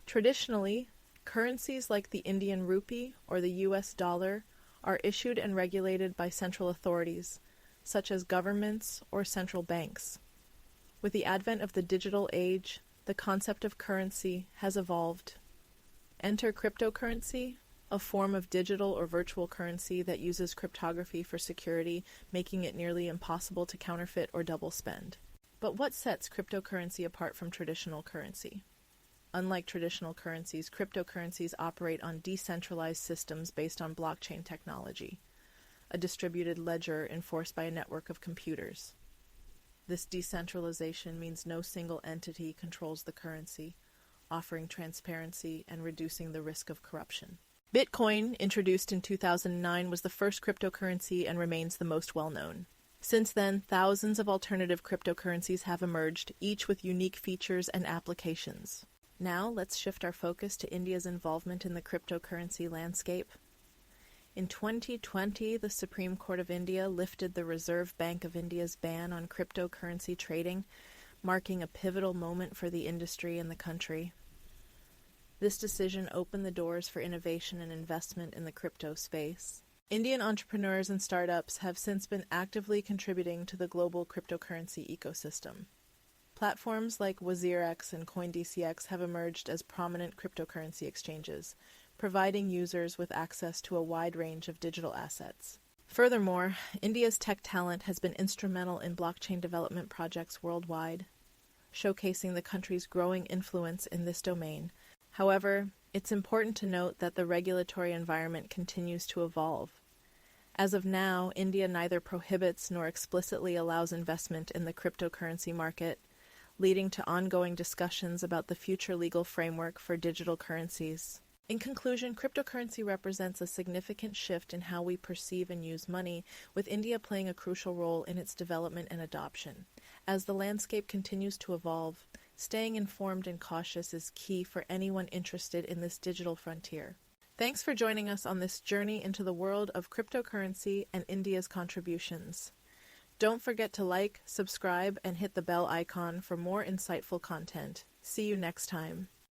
Traditionally, currencies like the Indian rupee or the US dollar are issued and regulated by central authorities, such as governments or central banks. With the advent of the digital age, the concept of currency has evolved. Enter cryptocurrency, a form of digital or virtual currency that uses cryptography for security, making it nearly impossible to counterfeit or double spend. But what sets cryptocurrency apart from traditional currency? Unlike traditional currencies, cryptocurrencies operate on decentralized systems based on blockchain technology, a distributed ledger enforced by a network of computers. This decentralization means no single entity controls the currency, offering transparency and reducing the risk of corruption. Bitcoin, introduced in 2009, was the first cryptocurrency and remains the most well-known. Since then, thousands of alternative cryptocurrencies have emerged, each with unique features and applications. Now, let's shift our focus to India's involvement in the cryptocurrency landscape. In 2020, the Supreme Court of India lifted the Reserve Bank of India's ban on cryptocurrency trading, marking a pivotal moment for the industry and the country. This decision opened the doors for innovation and investment in the crypto space. Indian entrepreneurs and startups have since been actively contributing to the global cryptocurrency ecosystem. Platforms like WazirX and CoinDCX have emerged as prominent cryptocurrency exchanges, providing users with access to a wide range of digital assets. Furthermore, India's tech talent has been instrumental in blockchain development projects worldwide, showcasing the country's growing influence in this domain. However, it's important to note that the regulatory environment continues to evolve. As of now, India neither prohibits nor explicitly allows investment in the cryptocurrency market, leading to ongoing discussions about the future legal framework for digital currencies. In conclusion, cryptocurrency represents a significant shift in how we perceive and use money, with India playing a crucial role in its development and adoption. As the landscape continues to evolve, staying informed and cautious is key for anyone interested in this digital frontier. Thanks for joining us on this journey into the world of cryptocurrency and India's contributions. Don't forget to like, subscribe, and hit the bell icon for more insightful content. See you next time.